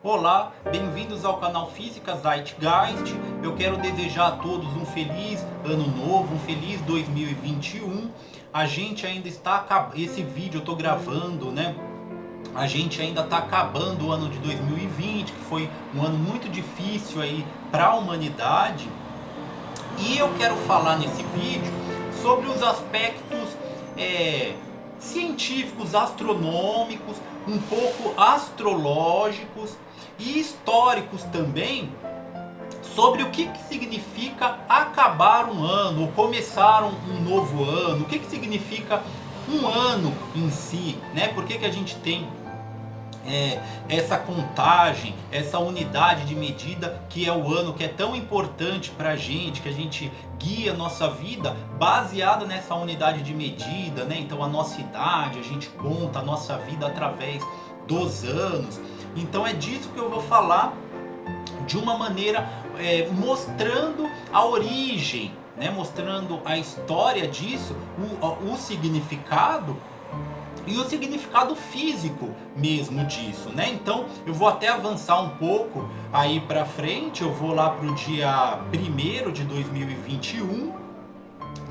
Olá, bem-vindos ao canal Física Zeitgeist. Eu quero desejar a todos um feliz ano novo, um feliz 2021. A gente ainda está, esse vídeo eu estou gravando, né? A gente ainda está acabando o ano de 2020, que foi um ano muito difícil aí para a humanidade. E eu quero falar nesse vídeo sobre os aspectos científicos, astronômicos, um pouco astrológicos e históricos também, sobre o que significa acabar um ano ou começar um novo ano, o que significa um ano em si, né? Por que a gente tem essa contagem, essa unidade de medida que é o ano, que é tão importante para a gente, que a gente guia a nossa vida baseada nessa unidade de medida, né? Então a nossa idade, a gente conta a nossa vida através dos anos. Então é disso que eu vou falar de uma maneira mostrando a origem, né? Mostrando a história disso, o significado e o significado físico mesmo disso, né? Então eu vou até avançar um pouco aí pra frente. Eu vou lá pro dia 1º de 2021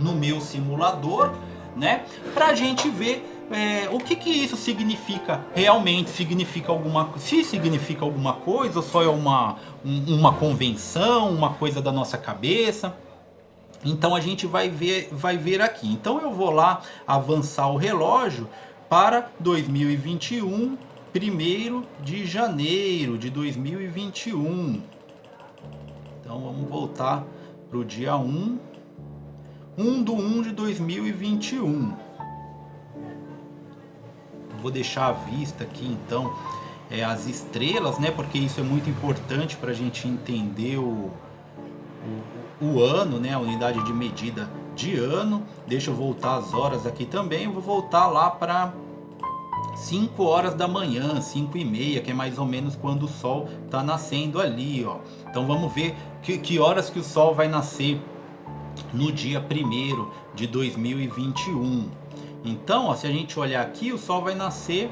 no meu simulador, né? Pra gente ver o que isso significa realmente. Se significa alguma coisa ou só é uma convenção, uma coisa da nossa cabeça. Então a gente vai ver aqui. Então eu vou lá avançar o relógio para 2021, 1º de janeiro de 2021. Então vamos voltar para o dia 1 de 1 de 2021. Vou deixar à vista aqui então as estrelas, né? Porque isso é muito importante para a gente entender o ano, né? A unidade de medida de ano. Deixa eu voltar as horas aqui também. Eu vou voltar lá para 5 horas da manhã, 5h30, que é mais ou menos quando o sol está nascendo ali, ó. Então vamos ver que horas que o sol vai nascer no dia 1º de 2021. Então, ó, se a gente olhar aqui, o sol vai nascer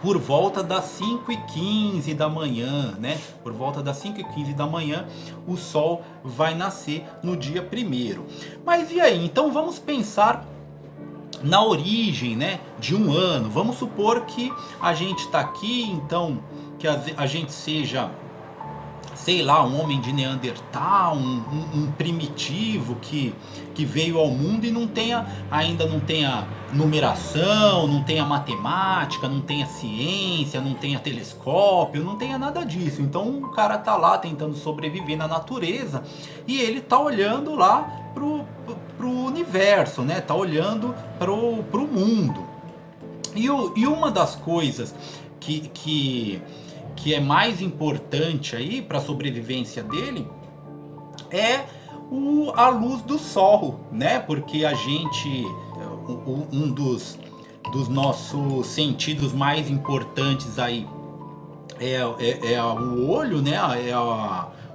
por volta das 5h15 da manhã, né? Por volta das 5h15 da manhã, o sol vai nascer no dia 1º. Mas e aí? Então vamos pensar na origem, né, de um ano. Vamos supor que a gente está aqui, então, que a gente seja, sei lá, um homem de Neandertal, um primitivo que veio ao mundo e ainda não tenha numeração, não tenha matemática, não tenha ciência, não tenha telescópio, não tenha nada disso. Então o cara tá lá tentando sobreviver na natureza e ele tá olhando lá pro universo, né? Tá olhando pro mundo. E uma das coisas que é mais importante aí para a sobrevivência dele é a luz do sol, né? Porque a gente, um dos nossos sentidos mais importantes aí é o olho, né?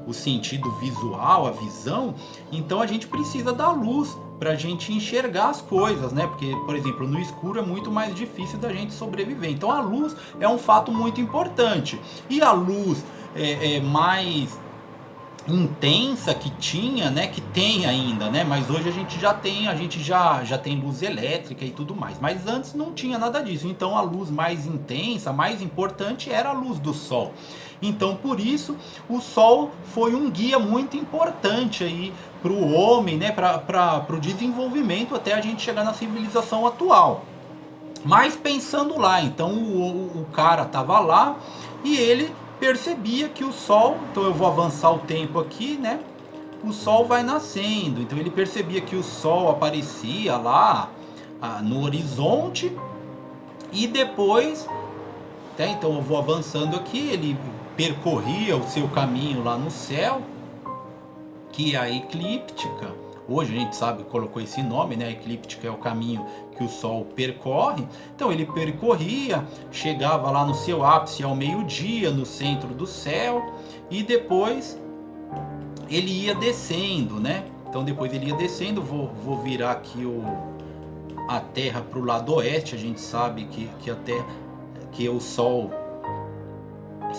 O sentido visual, a visão. Então a gente precisa da luz pra gente enxergar as coisas, né? Porque, por exemplo, no escuro é muito mais difícil da gente sobreviver. Então a luz é um fato muito importante. E a luz mais intensa que tinha, né, que tem ainda, né, mas hoje a gente já tem luz elétrica e tudo mais, mas antes não tinha nada disso. Então a luz mais intensa, mais importante era a luz do sol. Então por isso o sol foi um guia muito importante aí para o homem, né, para o desenvolvimento até a gente chegar na civilização atual. Mas pensando lá, então o cara tava lá e ele percebia que o sol, então eu vou avançar o tempo aqui, né? O sol vai nascendo, então ele percebia que o sol aparecia lá no horizonte e depois, então eu vou avançando aqui, ele percorria o seu caminho lá no céu, que é a eclíptica. Hoje a gente sabe, colocou esse nome, né? A eclíptica é o caminho que o Sol percorre. Então ele percorria, chegava lá no seu ápice ao meio-dia, no centro do céu, e depois ele ia descendo, né? Então depois ele ia descendo. Vou virar aqui a Terra para o lado oeste. A gente sabe que a Terra, que o Sol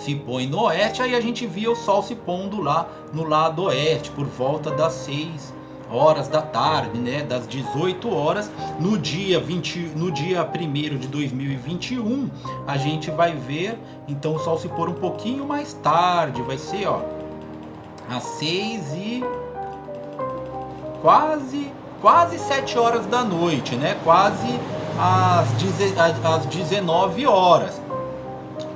se põe no oeste, aí a gente via o sol se pondo lá no lado oeste, por volta das 6 horas da tarde, né, das 18 horas, no dia 1º de 2021, a gente vai ver, então o sol se pôr um pouquinho mais tarde, vai ser, ó, às 6 e quase 7 horas da noite, né, quase às 19 horas.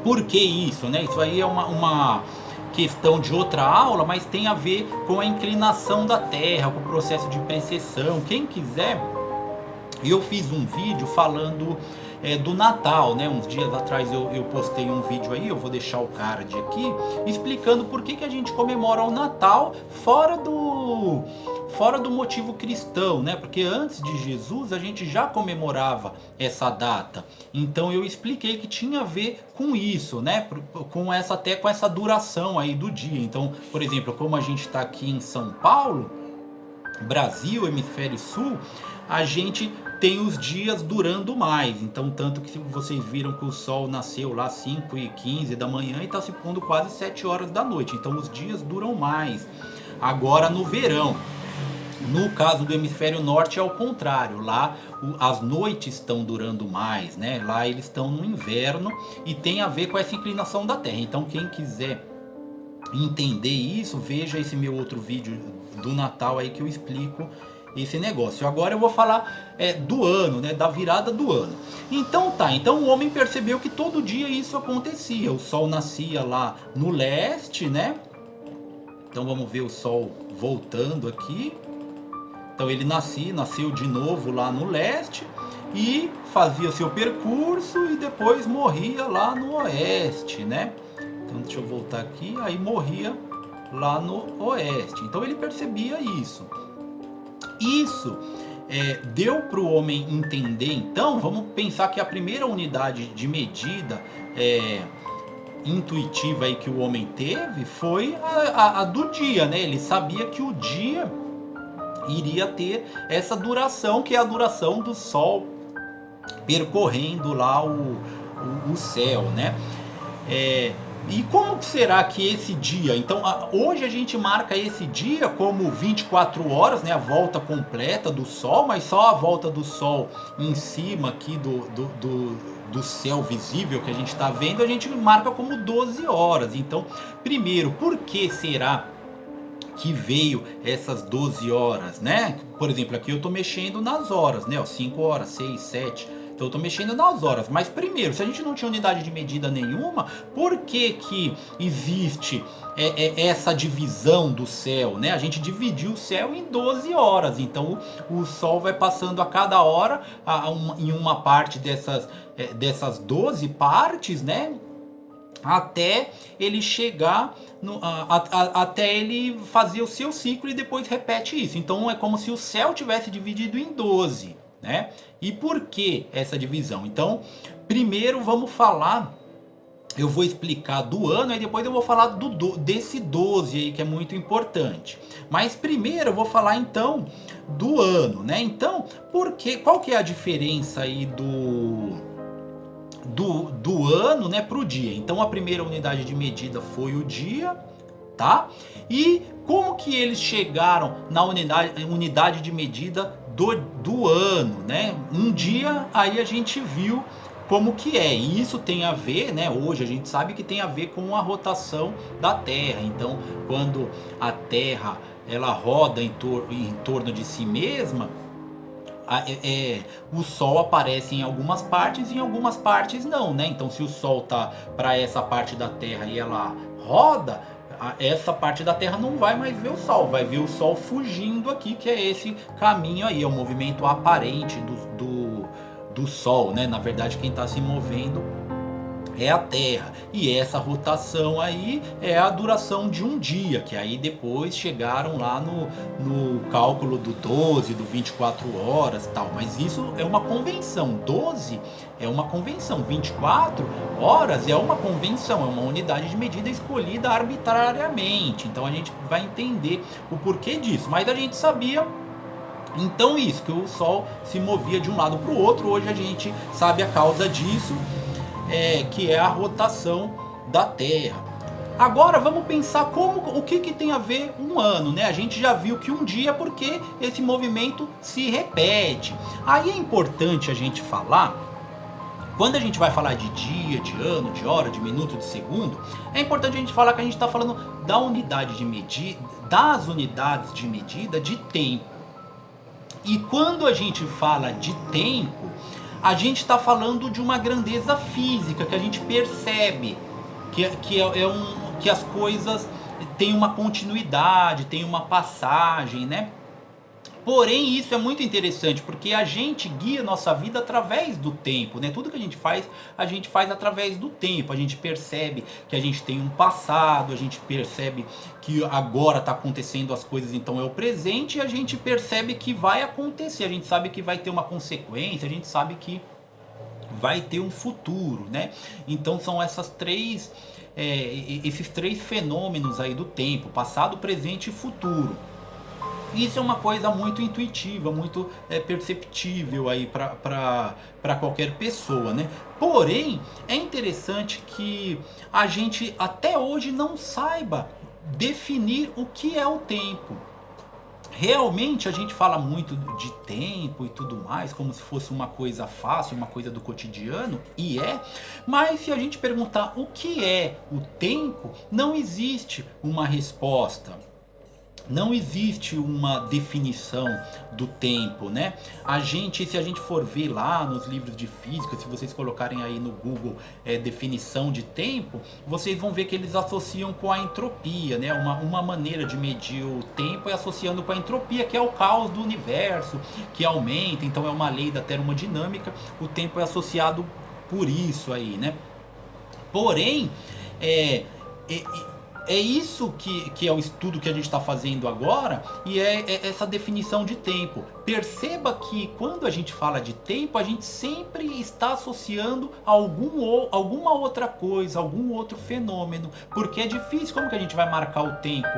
Por que isso, né? Isso aí é uma questão de outra aula, mas tem a ver com a inclinação da Terra, com o processo de precessão. Quem quiser, eu fiz um vídeo falando do Natal, né? Uns dias atrás eu postei um vídeo aí, eu vou deixar o card aqui, explicando por que a gente comemora o Natal fora do motivo cristão, né? Porque antes de Jesus a gente já comemorava essa data. Então eu expliquei que tinha a ver com isso, né? Até com essa duração aí do dia. Então, por exemplo, como a gente está aqui em São Paulo, Brasil, hemisfério sul, a gente tem os dias durando mais. Então, tanto que vocês viram que o sol nasceu lá às 5h15 da manhã e está se pondo quase 7 horas da noite. Então, os dias duram mais. Agora, no verão, no caso do hemisfério norte é ao contrário, lá as noites estão durando mais, né? Lá eles estão no inverno e tem a ver com essa inclinação da Terra. Então quem quiser entender isso, veja esse meu outro vídeo do Natal aí que eu explico esse negócio. Agora eu vou falar do ano, né? Da virada do ano. Então então o homem percebeu que todo dia isso acontecia. O sol nascia lá no leste, né? Então vamos ver o sol voltando aqui. Então ele nasceu de novo lá no leste e fazia seu percurso e depois morria lá no oeste, né? Então deixa eu voltar aqui, aí morria lá no oeste. Então ele percebia isso. Isso deu para o homem entender, então, vamos pensar que a primeira unidade de medida intuitiva aí que o homem teve foi a do dia, né? Ele sabia que o dia iria ter essa duração, que é a duração do sol percorrendo lá o céu, né? E como será que esse dia? Então, hoje a gente marca esse dia como 24 horas, né? A volta completa do sol, mas só a volta do sol em cima aqui do céu visível que a gente está vendo, a gente marca como 12 horas. Então, primeiro, por que será que veio essas 12 horas, né? Por exemplo, aqui eu tô mexendo nas horas, né? 5 horas, 6, 7. Então eu tô mexendo nas horas. Mas primeiro, se a gente não tinha unidade de medida nenhuma, por que existe essa divisão do céu, né? A gente dividiu o céu em 12 horas. Então o sol vai passando a cada hora em uma parte dessas 12 partes, né? Até ele chegar até ele fazer o seu ciclo e depois repete isso. Então é como se o céu tivesse dividido em 12, né? E por que essa divisão? Então, primeiro vamos falar, eu vou explicar do ano e depois eu vou falar desse 12 aí que é muito importante. Mas primeiro eu vou falar então do ano, né? Então, qual que é a diferença aí do ano, né, para o dia? Então a primeira unidade de medida foi o dia, tá? E como que eles chegaram na unidade de medida do ano, né? Um dia aí a gente viu como que é, e isso tem a ver, né? Hoje a gente sabe que tem a ver com a rotação da Terra. Então quando a Terra ela roda em torno de si mesma, o Sol aparece em algumas partes e em algumas partes não, né? Então se o Sol tá para essa parte da Terra e ela roda, essa parte da Terra não vai mais ver o Sol, vai ver o Sol fugindo aqui, que é esse caminho aí, é o movimento aparente do Sol, né? Na verdade quem está se movendo é a Terra, e essa rotação aí é a duração de um dia, que aí depois chegaram lá no cálculo do 12, do 24 horas e tal, mas isso é uma convenção. 12 é uma convenção, 24 horas é uma convenção, é uma unidade de medida escolhida arbitrariamente. Então a gente vai entender o porquê disso, mas a gente sabia então isso, que o Sol se movia de um lado para o outro. Hoje a gente sabe a causa disso, que é a rotação da Terra. Agora vamos pensar o que tem a ver um ano, né? A gente já viu que um dia, porque esse movimento se repete. Aí é importante a gente falar, quando a gente vai falar de dia, de ano, de hora, de minuto, de segundo, é importante a gente falar que a gente está falando da unidade de medida, das unidades de medida de tempo. E quando a gente fala de tempo, a gente está falando de uma grandeza física que a gente percebe que as coisas têm uma continuidade, têm uma passagem, né? Porém, isso é muito interessante, porque a gente guia nossa vida através do tempo, né? Tudo que a gente faz através do tempo. A gente percebe que a gente tem um passado, a gente percebe que agora está acontecendo as coisas, então é o presente, e a gente percebe que vai acontecer, a gente sabe que vai ter uma consequência, a gente sabe que vai ter um futuro, né? Então são esses três fenômenos aí do tempo, passado, presente e futuro. Isso é uma coisa muito intuitiva, muito perceptível aí para qualquer pessoa, né? Porém, é interessante que a gente até hoje não saiba definir o que é o tempo. Realmente a gente fala muito de tempo e tudo mais, como se fosse uma coisa fácil, uma coisa do cotidiano, e mas se a gente perguntar o que é o tempo, não existe uma resposta. Não existe uma definição do tempo, né? Se a gente for ver lá nos livros de física, se vocês colocarem aí no Google definição de tempo, vocês vão ver que eles associam com a entropia, né? Uma maneira de medir o tempo é associando com a entropia, que é o caos do universo, que aumenta, então é uma lei da termodinâmica, o tempo é associado por isso aí, né? Porém, é isso que é o estudo que a gente está fazendo agora, e é essa definição de tempo. Perceba que quando a gente fala de tempo, a gente sempre está associando a alguma outra coisa, algum outro fenômeno, porque é difícil. Como que a gente vai marcar o tempo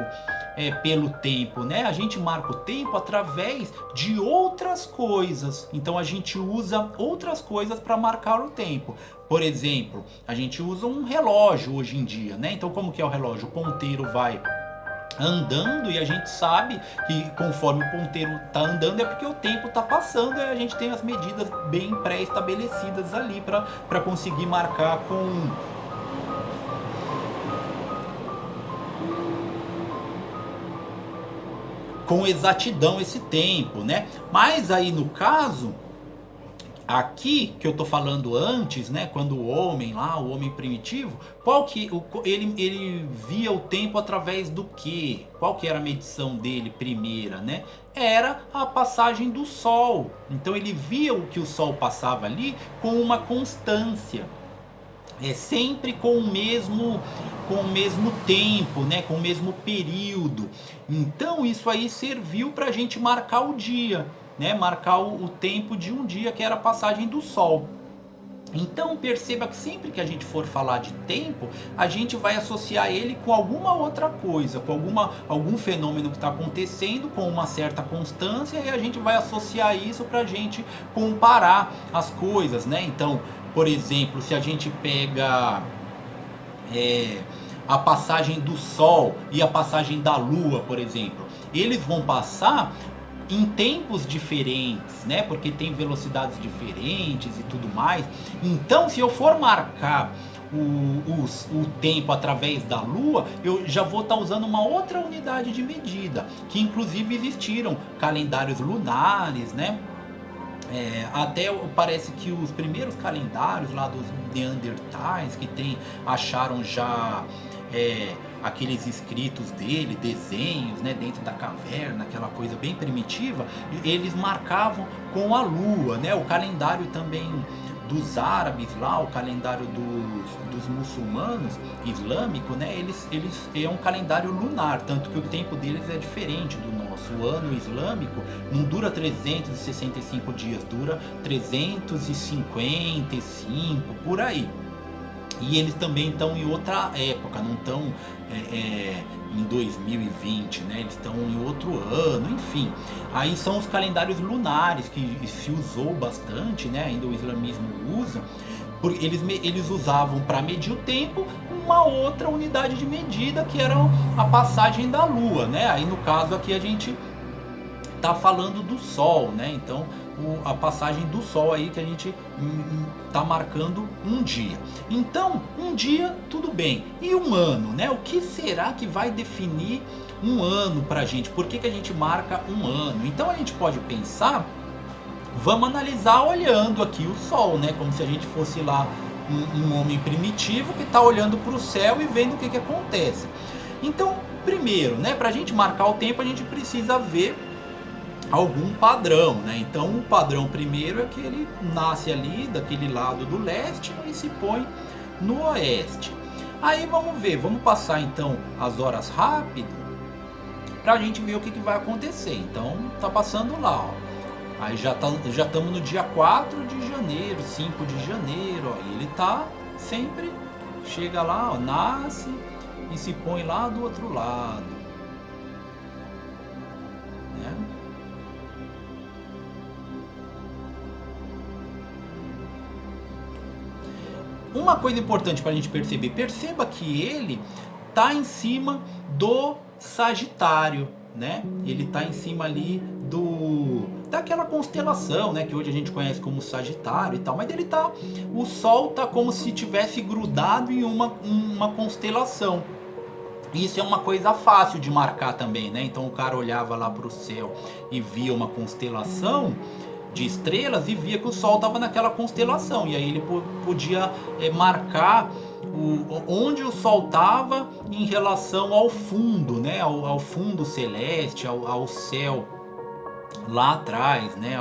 pelo tempo, né? A gente marca o tempo através de outras coisas, então a gente usa outras coisas para marcar o tempo. Por exemplo, a gente usa um relógio hoje em dia, né? Então como que é o relógio? O ponteiro vai andando e a gente sabe que conforme o ponteiro está andando é porque o tempo está passando, e a gente tem as medidas bem pré-estabelecidas ali para conseguir marcar com exatidão esse tempo, né? Mas aí no caso aqui que eu tô falando antes, né, quando o homem primitivo, ele via o tempo através do quê? Qual que era a medição dele primeira, né? Era a passagem do sol. Então ele via o que o sol passava ali com uma constância. Sempre com o mesmo tempo, né? Com o mesmo período. Então isso aí serviu para a gente marcar o dia, né? Marcar o tempo de um dia, que era a passagem do sol. Então perceba que sempre que a gente for falar de tempo, a gente vai associar ele com alguma outra coisa, com algum fenômeno que está acontecendo, com uma certa constância, e a gente vai associar isso para a gente comparar as coisas, né? Então, por exemplo, se a gente pega a passagem do Sol e a passagem da Lua, por exemplo, eles vão passar em tempos diferentes, né? Porque tem velocidades diferentes e tudo mais. Então, se eu for marcar o tempo através da Lua, eu já vou estar usando uma outra unidade de medida, que inclusive existiram calendários lunares, né? Até parece que os primeiros calendários lá dos Neandertais acharam já aqueles escritos dele, desenhos, né, dentro da caverna, aquela coisa bem primitiva, eles marcavam com a lua, né? O calendário também dos árabes lá, o calendário dos muçulmanos islâmico, né? Eles é um calendário lunar, tanto que o tempo deles é diferente do nosso. O ano islâmico não dura 365 dias, dura 355 por aí. E eles também estão em outra época, não estão em 2020, né? Eles estão em outro ano, enfim. Aí são os calendários lunares que se usou bastante, né? Ainda o islamismo usa, porque eles usavam para medir o tempo uma outra unidade de medida, que era a passagem da Lua, né? Aí no caso aqui a gente tá falando do Sol, né? Então a passagem do Sol aí que a gente tá marcando um dia. Então um dia tudo bem, e um ano, né? O que será que vai definir um ano pra gente? Por que a gente marca um ano? Então a gente pode pensar, vamos analisar olhando aqui o Sol, né? Como se a gente fosse lá um homem primitivo que está olhando para o céu e vendo o que acontece. Então, primeiro, né, para a gente marcar o tempo, a gente precisa ver algum padrão, né? Então, o padrão primeiro é que ele nasce ali daquele lado do leste e se põe no oeste. Aí vamos ver, vamos passar então as horas rápido para a gente ver o que vai acontecer. Então, tá passando lá, ó. Aí já estamos no dia 4 de janeiro, 5 de janeiro, ó, e ele tá sempre, chega lá, ó, nasce e se põe lá do outro lado, né? Uma coisa importante para a gente perceber, perceba que ele tá em cima do Sagitário, né? Ele tá em cima ali daquela constelação, né, que hoje a gente conhece como Sagitário e tal, mas ele tá, o Sol tá como se tivesse grudado em uma constelação. Isso é uma coisa fácil de marcar também, né? Então o cara olhava lá para o céu e via uma constelação de estrelas e via que o Sol estava naquela constelação, e aí ele podia marcar onde o Sol estava em relação ao fundo, né? Ao fundo celeste, ao céu lá atrás, né?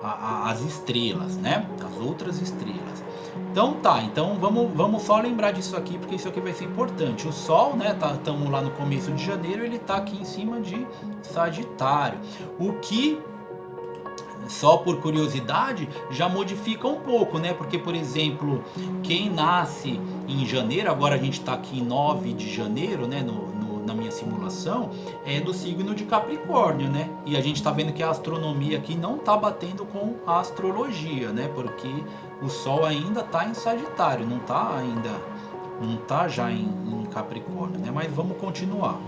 As estrelas, né? As outras estrelas. Então tá, então vamos só lembrar disso aqui, porque isso aqui vai ser importante. O Sol, né, estamos lá no começo de janeiro, ele tá aqui em cima de Sagitário. O que, só por curiosidade, já modifica um pouco, né? Porque, por exemplo, quem nasce em janeiro, agora a gente tá aqui em 9 de janeiro, né, na minha simulação, é do signo de Capricórnio, né? E a gente tá vendo que a astronomia aqui não tá batendo com a astrologia, né? Porque o Sol ainda tá em Sagitário, não tá já em Capricórnio, né? Mas vamos continuar.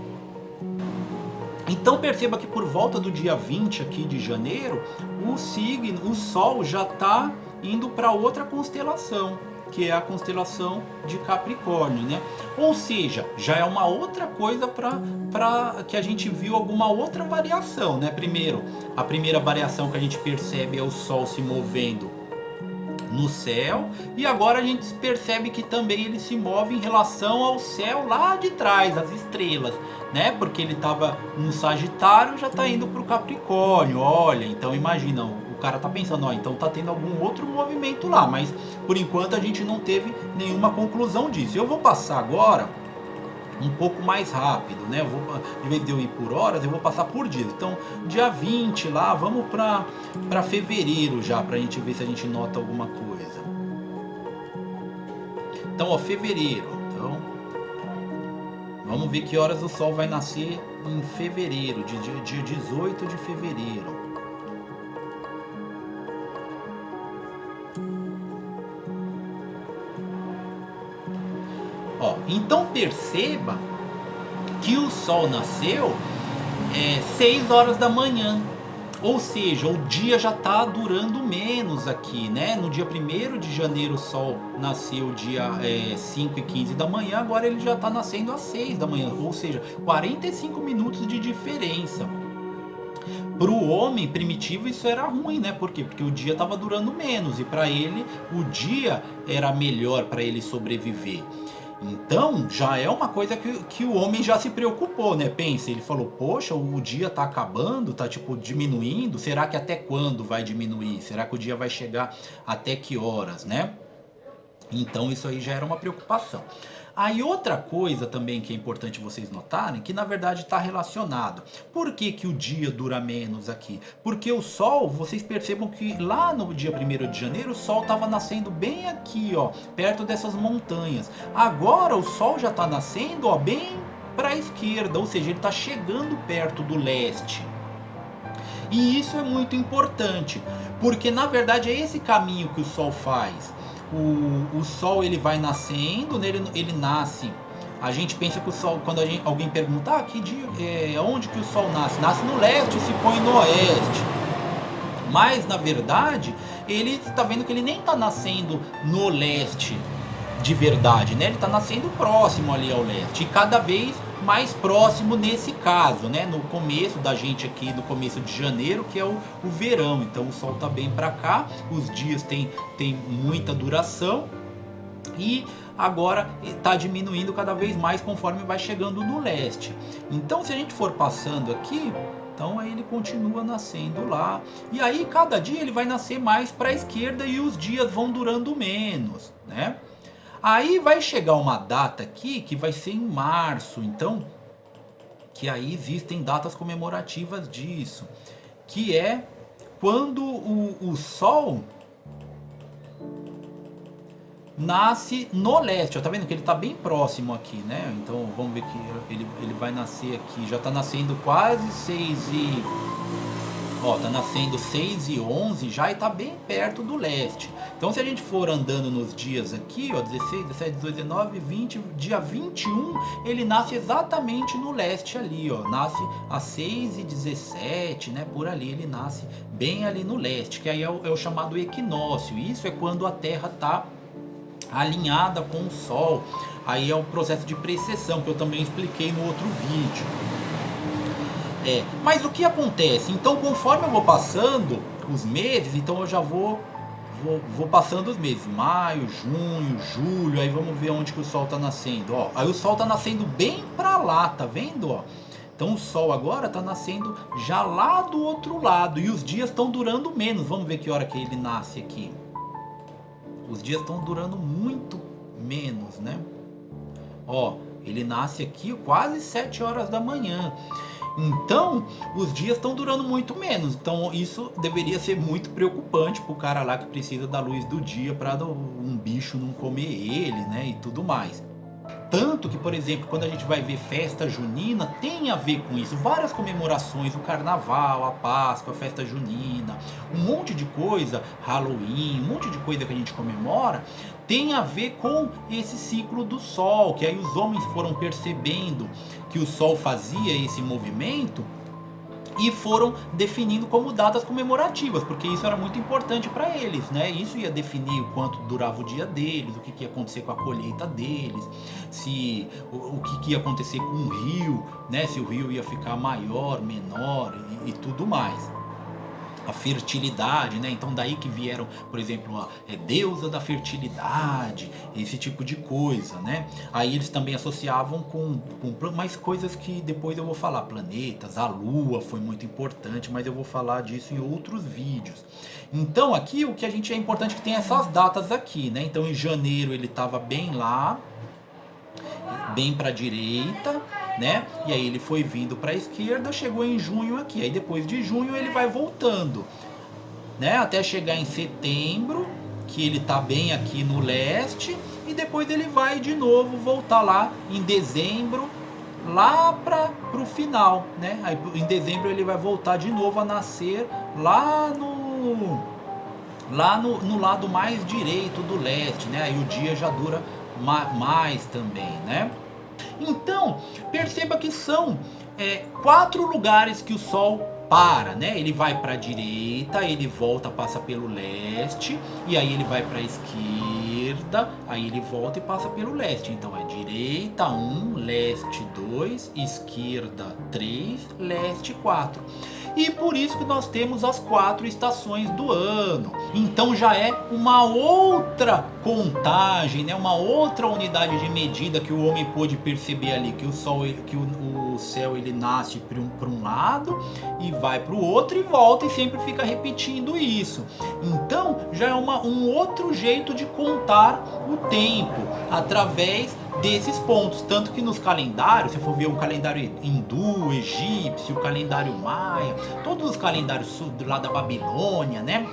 Então perceba que por volta do dia 20 aqui de janeiro, o Sol já tá indo para outra constelação, que é a constelação de Capricórnio, né? Ou seja, já é uma outra coisa para que a gente viu alguma outra variação, né? Primeiro, a primeira variação que a gente percebe é o Sol se movendo no céu, e agora a gente percebe que também ele se move em relação ao céu lá de trás, as estrelas, né? Porque ele estava no Sagitário, já está indo para o Capricórnio. Olha, então imagina, o cara tá pensando, ó, então tá tendo algum outro movimento lá, mas por enquanto a gente não teve nenhuma conclusão disso. Eu vou passar agora um pouco mais rápido, né? Em vez de eu ir por horas, eu vou passar por dias. Então, dia 20 lá, vamos para fevereiro já, pra gente ver se a gente nota alguma coisa. Então, ó, fevereiro. Então, vamos ver que horas o Sol vai nascer em fevereiro, dia 18 de fevereiro. Ó, então perceba que o Sol nasceu 6 horas da manhã. Ou seja, o dia já está durando menos aqui, né? No dia 1º de janeiro o Sol nasceu dia 5h15 da manhã, agora ele já está nascendo às 6 da manhã. Ou seja, 45 minutos de diferença. Para o homem primitivo isso era ruim, né? Por quê? Porque o dia estava durando menos e para ele o dia era melhor para ele sobreviver. Então já é uma coisa que o homem já se preocupou, né? Pensa, ele falou, poxa, o dia tá acabando, tá tipo diminuindo, será que até quando vai diminuir? Será que o dia vai chegar até que horas, né? Então isso aí já era uma preocupação. Aí outra coisa também que é importante vocês notarem, que na verdade está relacionado. Por que que o dia dura menos aqui? Porque o Sol, vocês percebam que lá no dia 1º de janeiro, o Sol estava nascendo bem aqui, ó, perto dessas montanhas. Agora o Sol já está nascendo, ó, bem para a esquerda, ou seja, ele está chegando perto do leste. E isso é muito importante, porque na verdade é esse caminho que o Sol faz. o Sol ele vai nascendo, né? Ele nasce. A gente pensa que o Sol, quando alguém pergunta, que dia, onde que o Sol nasce? Nasce no leste e se põe no oeste. Mas na verdade, ele está vendo que ele nem está nascendo no leste de verdade, né? Ele está nascendo próximo ali ao leste, e cada vez mais próximo nesse caso, né? No começo da gente aqui, no começo de janeiro, que é o verão. Então o Sol está bem para cá, os dias tem muita duração, e agora está diminuindo cada vez mais conforme vai chegando no leste. Então se a gente for passando aqui, então aí ele continua nascendo lá, e aí cada dia ele vai nascer mais para a esquerda e os dias vão durando menos, né? Aí vai chegar uma data aqui que vai ser em março, então, que aí existem datas comemorativas disso, que é quando o Sol nasce no leste. Ó, tá vendo que ele tá bem próximo aqui, né? Então vamos ver que ele vai nascer aqui, já tá nascendo quase 6 e... Ó, tá nascendo 6 e 11 já, e tá bem perto do leste. Então se a gente for andando nos dias aqui, ó, 16, 17, 18, 19, 20, dia 21, ele nasce exatamente no leste ali, ó. Nasce às 6 e 17, né, por ali, ele nasce bem ali no leste, que aí é o chamado equinócio. Isso é quando a Terra tá alinhada com o Sol. Aí é o processo de precessão, que eu também expliquei no outro vídeo. Mas o que acontece? Então conforme eu vou passando os meses, então eu já vou passando os meses, maio, junho, julho, aí vamos ver onde que o Sol está nascendo, ó. Aí o Sol está nascendo bem para lá, tá vendo, ó? Então o Sol agora está nascendo já lá do outro lado, e os dias estão durando menos. Vamos ver que hora que ele nasce aqui. Os dias estão durando muito menos, né? Ó, ele nasce aqui quase 7 horas da manhã. Então, os dias estão durando muito menos. Então, isso deveria ser muito preocupante pro cara lá que precisa da luz do dia para um bicho não comer ele, né? E tudo mais. Tanto que, por exemplo, quando a gente vai ver festa junina, tem a ver com isso. Várias comemorações, o carnaval, a Páscoa, a festa junina, um monte de coisa, Halloween, um monte de coisa que a gente comemora, tem a ver com esse ciclo do Sol, que aí os homens foram percebendo que o Sol fazia esse movimento e foram definindo como datas comemorativas, porque isso era muito importante para eles, né? Isso ia definir o quanto durava o dia deles, o que ia acontecer com a colheita deles, se o que ia acontecer com o rio, né? Se o rio ia ficar maior, menor e tudo mais. A fertilidade, né? Então daí que vieram, por exemplo, a deusa da fertilidade, esse tipo de coisa, né? Aí eles também associavam com mais coisas que depois eu vou falar, planetas, a lua foi muito importante, mas eu vou falar disso em outros vídeos. Então aqui o que a gente é importante que tem essas datas aqui, né? Então em janeiro ele estava bem lá, bem para a direita, né? E aí ele foi vindo para a esquerda, chegou em junho aqui. Aí depois de junho ele vai voltando, né? Até chegar em setembro, que ele tá bem aqui no leste, e depois ele vai de novo voltar lá em dezembro, lá para o final, né? Aí em dezembro ele vai voltar de novo a nascer lá no lado mais direito do leste, né? Aí o dia já dura mais também, né? Então, perceba que são 4 lugares que o Sol para, né? Ele vai para a direita, ele volta, passa pelo leste, e aí ele vai para a esquerda, aí ele volta e passa pelo leste. Então é direita 1, leste 2, esquerda 3, leste 4. E por isso que nós temos as 4 estações do ano. Então já é uma outra contagem, né? Uma outra unidade de medida que o homem pôde perceber ali, que o sol, que o céu ele nasce para um lado e vai para o outro e volta, e sempre fica repetindo isso. Então já é um outro jeito de contar o tempo através desses pontos. Tanto que nos calendários, se for ver um calendário hindu, egípcio, o calendário maia, todos os calendários lá da Babilônia, né?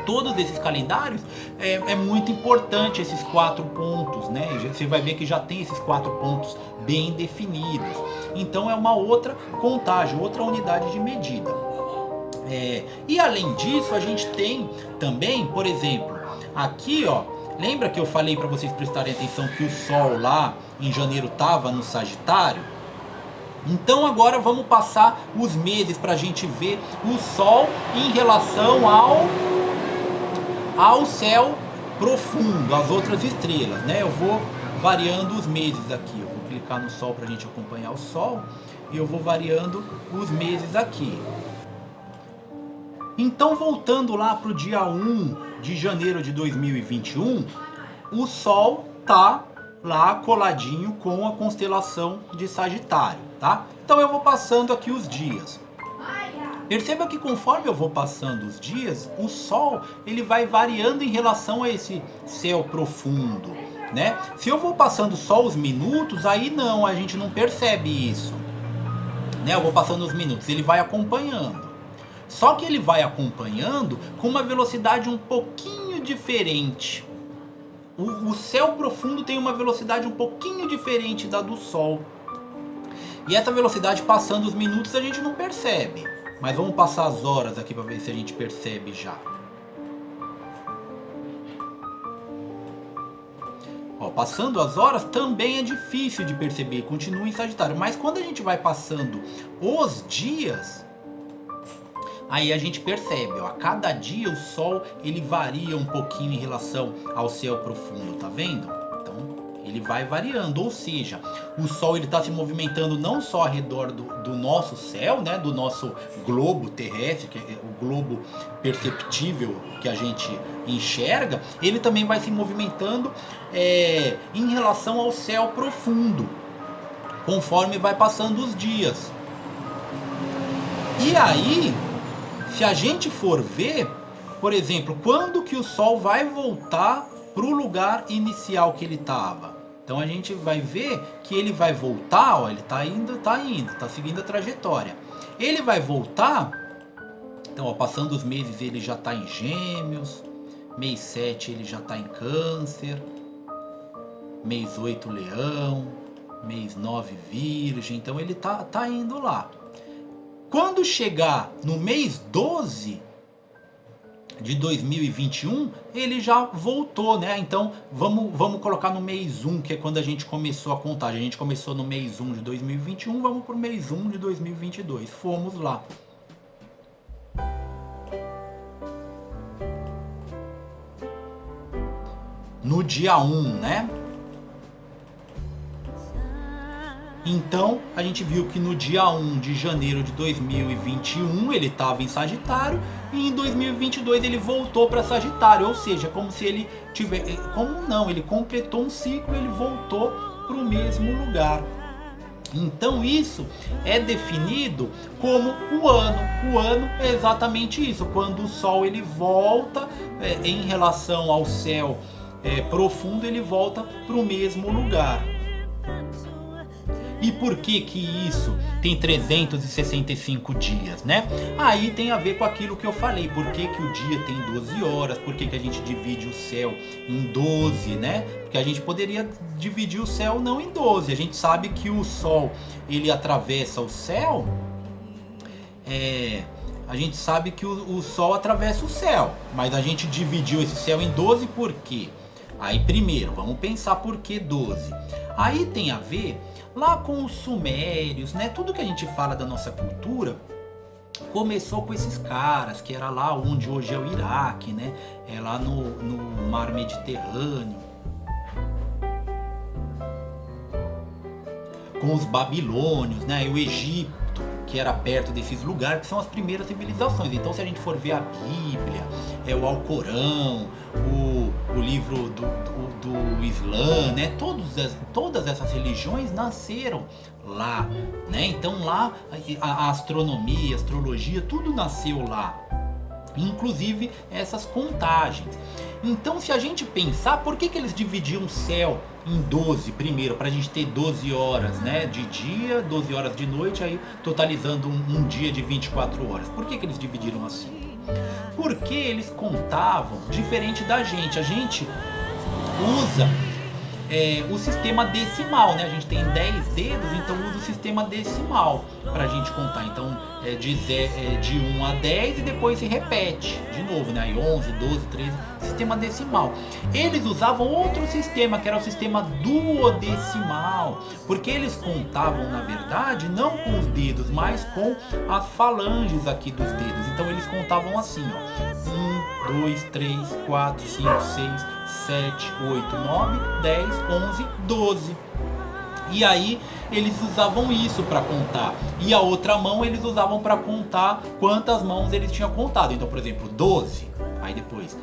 Todos esses calendários é muito importante esses 4 pontos, né? Você vai ver que já tem esses 4 pontos bem definidos. Então é uma outra contagem, outra unidade de medida. E além disso a gente tem também, por exemplo, aqui ó, Lembra que eu falei para vocês prestarem atenção que o Sol lá em janeiro estava no Sagitário? Então agora vamos passar os meses para a gente ver o Sol em relação ao céu profundo, as outras estrelas, né? Eu vou variando os meses aqui. Eu vou clicar no Sol para a gente acompanhar o Sol e eu vou variando os meses aqui. Então, voltando lá para o dia 1 de janeiro de 2021, o Sol tá lá coladinho com a constelação de Sagitário, tá? Então eu vou passando aqui os dias. Perceba que conforme eu vou passando os dias, o Sol ele vai variando em relação a esse céu profundo, né? Se eu vou passando só os minutos, aí não, a gente não percebe isso, né? Eu vou passando os minutos, ele vai acompanhando. Só que ele vai acompanhando com uma velocidade um pouquinho diferente. O céu profundo tem uma velocidade um pouquinho diferente da do Sol. E essa velocidade passando os minutos a gente não percebe. Mas vamos passar as horas aqui para ver se a gente percebe já. Ó, passando as horas também é difícil de perceber, continua em Sagitário. Mas quando a gente vai passando os dias, aí a gente percebe, ó, a cada dia o Sol ele varia um pouquinho em relação ao céu profundo, tá vendo? Então ele vai variando, ou seja, o Sol ele está se movimentando não só ao redor do nosso céu, né, do nosso globo terrestre, que é o globo perceptível que a gente enxerga, ele também vai se movimentando em relação ao céu profundo, conforme vai passando os dias. E aí, se a gente for ver, por exemplo, quando que o Sol vai voltar para o lugar inicial que ele estava? Então a gente vai ver que ele vai voltar, ó, ele está indo, está seguindo a trajetória. Ele vai voltar, então ó, passando os meses ele já está em Gêmeos, mês 7 ele já está em Câncer, mês 8 Leão, mês 9 Virgem, então ele tá indo lá. Quando chegar no mês 12 de 2021, ele já voltou, né? Então vamos colocar no mês 1, que é quando a gente começou a contagem. A gente começou no mês 1 de 2021, vamos pro mês 1 de 2022. Fomos lá. No dia 1, né? Então a gente viu que no dia 1 de janeiro de 2021 ele estava em Sagitário e em 2022 ele voltou para Sagitário, ou seja, como se ele tivesse, como não, ele completou um ciclo, ele voltou para o mesmo lugar. Então isso é definido como o ano. O ano é exatamente isso, quando o Sol ele volta em relação ao céu profundo, ele volta para o mesmo lugar. E por que que isso tem 365 dias, né? Aí tem a ver com aquilo que eu falei, por que que o dia tem 12 horas, por que que a gente divide o céu em 12, né? Porque a gente poderia dividir o céu não em 12, a gente sabe que o Sol, ele atravessa o céu, a gente sabe que o Sol atravessa o céu, mas a gente dividiu esse céu em 12 por quê? Aí primeiro, vamos pensar por que 12. Aí tem a ver lá com os sumérios, né? Tudo que a gente fala da nossa cultura começou com esses caras, que era lá onde hoje é o Iraque, né? É lá no mar Mediterrâneo. Com os babilônios, né? E o Egito, que era perto desses lugares, que são as primeiras civilizações. Então se a gente for ver a Bíblia, o Alcorão, o livro do Islã, né? Todas essas religiões nasceram lá, né? Então lá a astronomia, a astrologia, tudo nasceu lá. Inclusive essas contagens. Então se a gente pensar, por que eles dividiam o céu em 12 primeiro? Para a gente ter 12 horas, né, de dia, 12 horas de noite, aí totalizando um dia de 24 horas. Por que eles dividiram assim? Porque eles contavam diferente da gente. A gente usa o sistema decimal, né? A gente tem 10 dedos, então usa o sistema decimal para a gente contar. Então de 1 a 10 e depois se repete de novo, né? Aí 11, 12, 13, sistema decimal. Eles usavam outro sistema, que era o sistema duodecimal, porque eles contavam, na verdade, não com os dedos, mas com as falanges aqui dos dedos. Então eles contavam assim, ó: 1, 2, 3, 4, 5, 6, 7, 8, 9, 10, 11, 12. E aí eles usavam isso para contar. E a outra mão eles usavam para contar quantas mãos eles tinham contado. Então, por exemplo, 12. Aí depois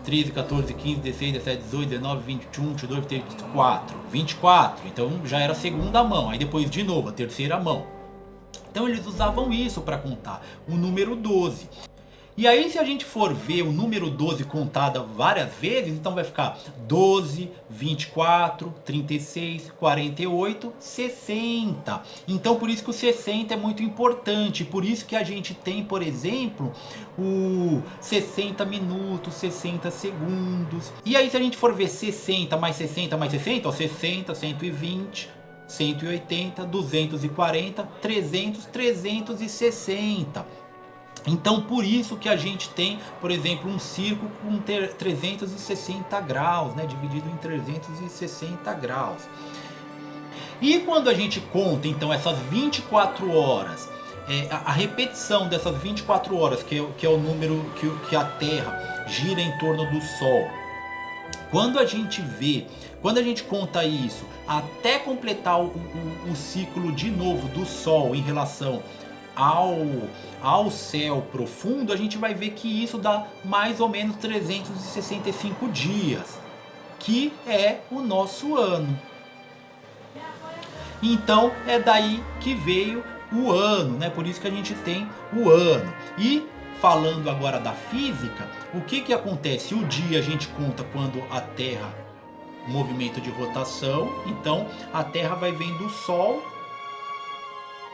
13, 14, 15, 16, 17, 18, 19, 21, 22, 23, 24. 24. Então já era a segunda mão. Aí depois de novo a terceira mão. Então eles usavam isso para contar o número 12. E aí, se a gente for ver o número 12 contado várias vezes, então vai ficar 12, 24, 36, 48, 60. Então, por isso que o 60 é muito importante. Por isso que a gente tem, por exemplo, o 60 minutos, 60 segundos. E aí, se a gente for ver 60 mais 60 mais 60, ó, 60, 120... 180, 240, 300, 360. Então por isso que a gente tem, por exemplo, um círculo com 360 graus, né, dividido em 360 graus. E quando a gente conta então essas 24 horas, a repetição dessas 24 horas, que é o número que a Terra gira em torno do Sol, quando a gente conta isso até completar o ciclo de novo do Sol em relação ao céu profundo, a gente vai ver que isso dá mais ou menos 365 dias, que é o nosso ano. Então é daí que veio o ano, né? Por isso que a gente tem o ano. E falando agora da física, o que acontece? O dia a gente conta quando a Terra, movimento de rotação, então a Terra vai vendo o Sol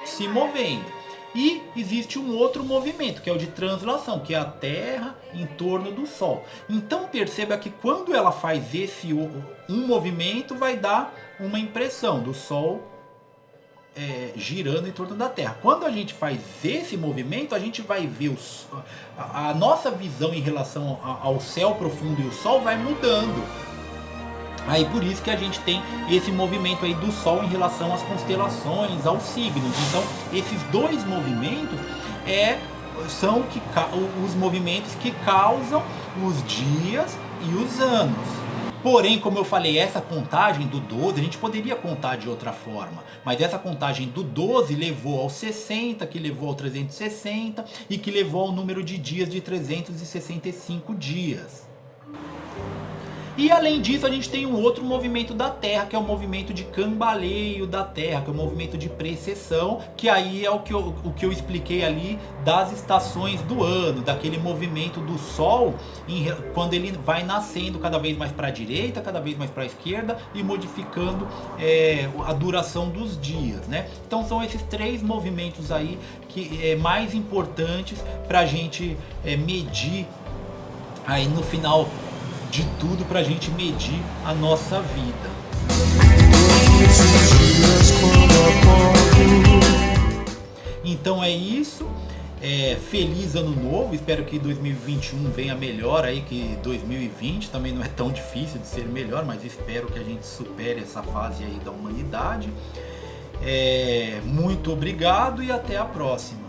se movendo. E existe um outro movimento, que é o de translação, que é a Terra em torno do Sol. Então perceba que quando ela faz um movimento, vai dar uma impressão do Sol girando em torno da Terra. Quando a gente faz esse movimento, a gente vai ver a nossa visão em relação ao céu profundo e o Sol vai mudando. Aí por isso que a gente tem esse movimento aí do Sol em relação às constelações, aos signos. Então esses dois movimentos são os movimentos que causam os dias e os anos. Porém, como eu falei, essa contagem do 12 a gente poderia contar de outra forma. Mas essa contagem do 12 levou ao 60, que levou ao 360 e que levou ao número de dias de 365 dias. E além disso a gente tem um outro movimento da Terra, que é o movimento de cambaleio da Terra, que é o movimento de precessão, que aí é o que eu expliquei ali das estações do ano, daquele movimento do Sol, quando ele vai nascendo cada vez mais para a direita, cada vez mais para a esquerda e modificando a duração dos dias, né? Então são esses três movimentos aí que mais importantes para a gente medir aí no final de tudo, pra gente medir a nossa vida. Então é isso. Feliz ano novo. Espero que 2021 venha melhor aí que 2020. Também não é tão difícil de ser melhor, mas espero que a gente supere essa fase aí da humanidade. Muito obrigado e até a próxima.